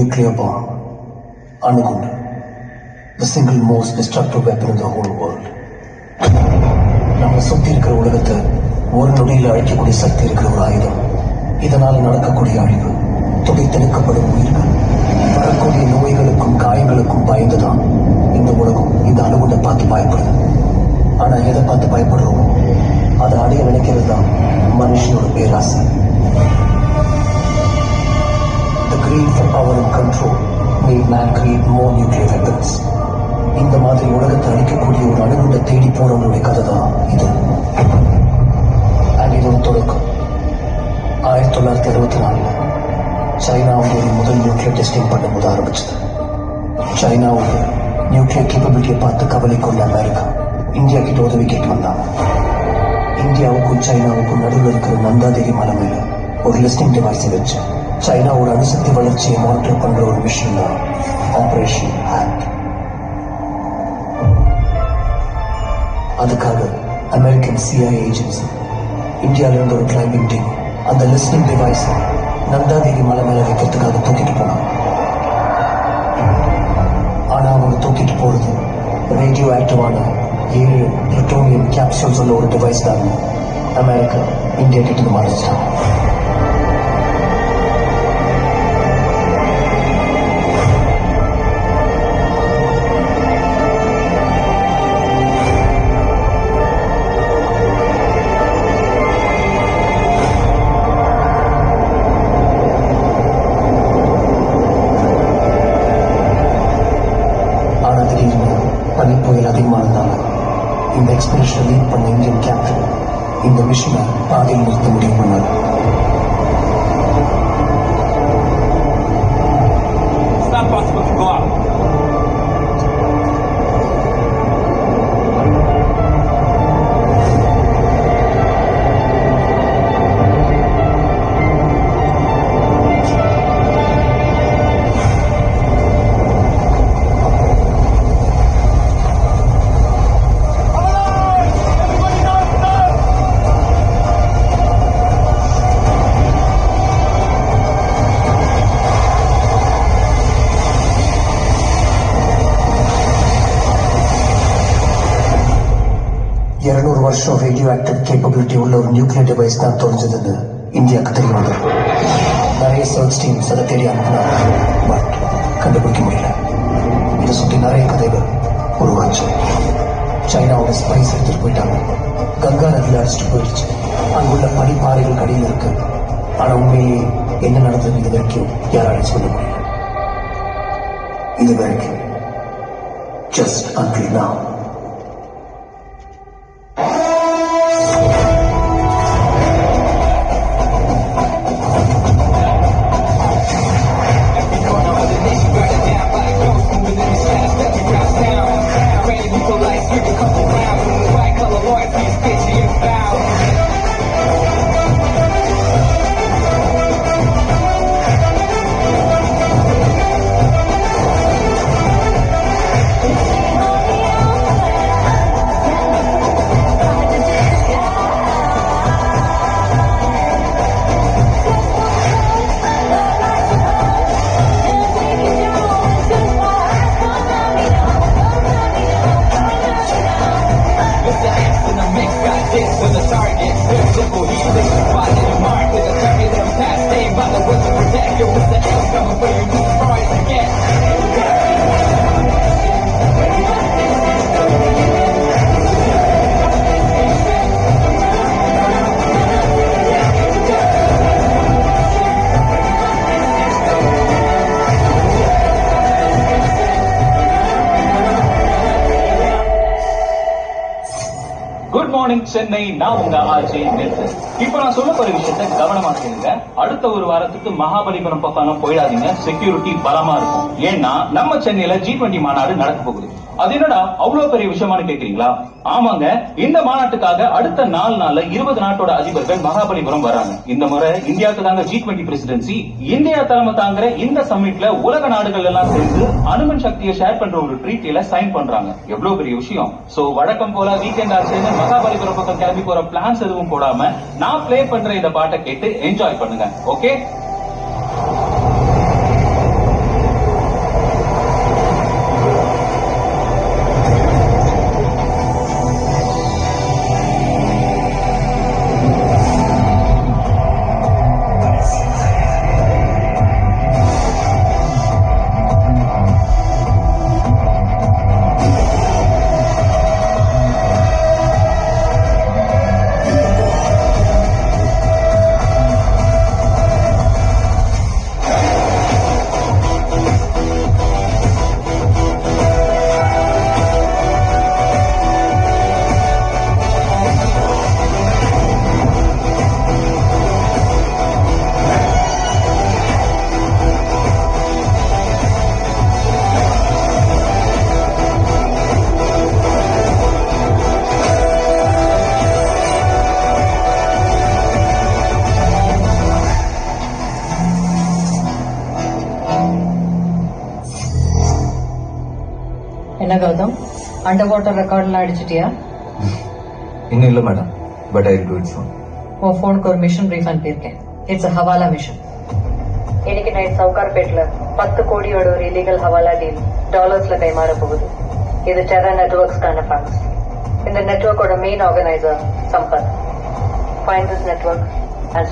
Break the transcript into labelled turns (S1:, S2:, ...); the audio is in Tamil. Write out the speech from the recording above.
S1: nuclear bomb, அணுகுண்டு, the single most destructive weapon in the whole world. நம்ம சுத்தி இருக்கிற உலகத்தை ஒரு நொடியில் அழிக்கக்கூடிய சக்தி இருக்கிற ஒரு ஆயுதம். இதனால் நடக்கக்கூடிய அழிவு, துடைத்தெடுக்கப்படும் உயிர்கள், வரக்கூடிய நோய்களுக்கும் காயங்களுக்கும் பயந்துதான் இந்த உலகம் இந்த அணுகுண்டை பார்த்து பயப்படுது. ஆனா எதை பார்த்து பயப்படுறோமோ அதை அடைய நினைக்கிறது தான் மனுஷனோட பேராசை. The greed for power and control made man create more nuclear weapons. இந்த மாதிரி உலகத்தை அழிக்கக்கூடிய ஒரு அணுகுண்டை தேடி போறவங்களுடைய கதை தான் இது. அண்ட் இதோட தொடக்கம் 1964 சைனாவுடைய முதல் நியூக்ளியர் டெஸ்டிங் பண்ணும்போது ஆரம்பிச்சது. சைனாவோட நியூக்ளியர் கேப்பபிலிட்டியை பார்த்து கவலை கொண்ட அமெரிக்கா இந்தியா கிட்ட உதவி கேட்டு வந்தாங்க. இந்தியாவுக்கும் சைனாவுக்கும் நடுவில் இருக்கிற நந்தாதேவி மலை மேல ஒரு லிஸ்டிங் டிவைஸை வச்சு சைனாவோட அணுசக்தி வளர்ச்சியை மானிட்டர் பண்ற ஒரு மிஷன் தான் ஆபரேஷன் ஹேண்ட். அதுக்காக அமெரிக்கன் CIA ஏஜென்சி இந்தியாவில இருந்து ஒரு கிளைம்பிங் டீம் அந்த லிஸ்டிங் டிவைஸ் நந்தாதேவி மலை மேல வைக்கிறதுக்காக தூக்கிட்டு போனாங்க. ஆனா அவங்க தூக்கிட்டு போறது ரேடியோ ஆக்டிவான 7 plutonium capsules உள்ள ஒரு டிவைஸ் தான் அமெரிக்கா இந்தியா கிட்ட மறைச்சிட்டாங்க. பனிப்புயல் அதிகமானதால இந்த எக்ஸ்பெடிஷன் லீட் பண்ண இந்தியன் கேப்டன் இந்த மிஷனை பாதையில் நிறுத்த முடிவு பண்ணார். வருஷம் ரேடியோ ஆக்டிவ் கேப்பபிலிட்டி உள்ள ஒரு நியூக்ளியர் டிவைஸ் தான் தோன்றுதுன்னு இந்தியாவுக்கு தெரிய வந்தது. நிறைய சர்ச் டீம்ஸ் அதை தேடி அனுப்பினாங்க, பட் கண்டுபிடிக்க முடியல. இதை சுற்றி நிறைய கதைகள் உருவாச்சு. சைனாவோட ஸ்பைஸ் எடுத்துட்டு போயிட்டாங்க, கங்கா நதியில் அடிச்சுட்டு போயிடுச்சு, அங்குள்ள பனிப்பாறைகள் கடையில் இருக்கு. ஆனா உண்மையிலேயே என்ன நடந்தது இது வரைக்கும் யாராலையும் சொல்ல முடியல. இது வரைக்கும் just until now.
S2: சென்னை, நான் உங்க ஆர்ஜே நெல்சன். இப்ப நான் சொல்ல போற விஷயத்த கவனமா கேளுங்க. அடுத்த ஒரு வாரத்துக்கு மகாபலிபுரம் பக்கம் போயிடாதீங்க, செக்யூரிட்டி பலமா இருக்கும். ஏன்னா நம்ம சென்னையில G20 மாநாடு நடக்க போகுது. அது என்னடா அவ்வளவு பெரிய விஷயமானு கேக்குறீங்களா? ஆமாங்க, இந்த மாநாட்டுக்காக அடுத்த 4 நாள்ல 20 நாட்டோட அதிபர்கள் மகாபலிபுரம் வராங்க. இந்த முறை இந்தியாவுக்கு தாங்க G20 பிரசிடென்சி. இந்தியா தலைமை தாங்குற இந்த சம்மிட்ல உலக நாடுகள் எல்லாம் சேர்ந்து அணுமின் சக்தியை ஷேர் பண்ற ஒரு ட்ரீட்டில சைன் பண்றாங்க. எவ்வளவு பெரிய விஷயம். சோ வழக்கம் போல வீக்கெண்ட் ஆச்சுன்னு மகாபலிபுரம் பக்கம் கிளம்பி போற பிளான்ஸ் எதுவும் போடாம நான் பிளே பண்ற இந்த பாட்டை கேட்டு என்ஜாய் பண்ணுங்க. ஓகே?
S3: அண்டர் வாட்டர் ரெக்கார்ட்லாம் அடிச்சிட்டியா?
S4: இன்னும் இல்லை madam, but I do it soon.
S3: உன் போனுக்கு ஒரு மிஷன் பிரீஃப் அனுப்பியிருக்கேன். It's a hawala mission. இன்னைக்கு நைட் சவுகார்பேட்ல 10 கோடியோட ஒரு இல்லீகல் ஹவாலா டீல் டாலர்ஸ்ல கைமாற போகுது. இது டெரர் நெட்வொர்க்ஸ்க்கான ஃபண்ட்ஸ். இந்த நெட்வொர்க்கோட main organiser Sampath. Find this network and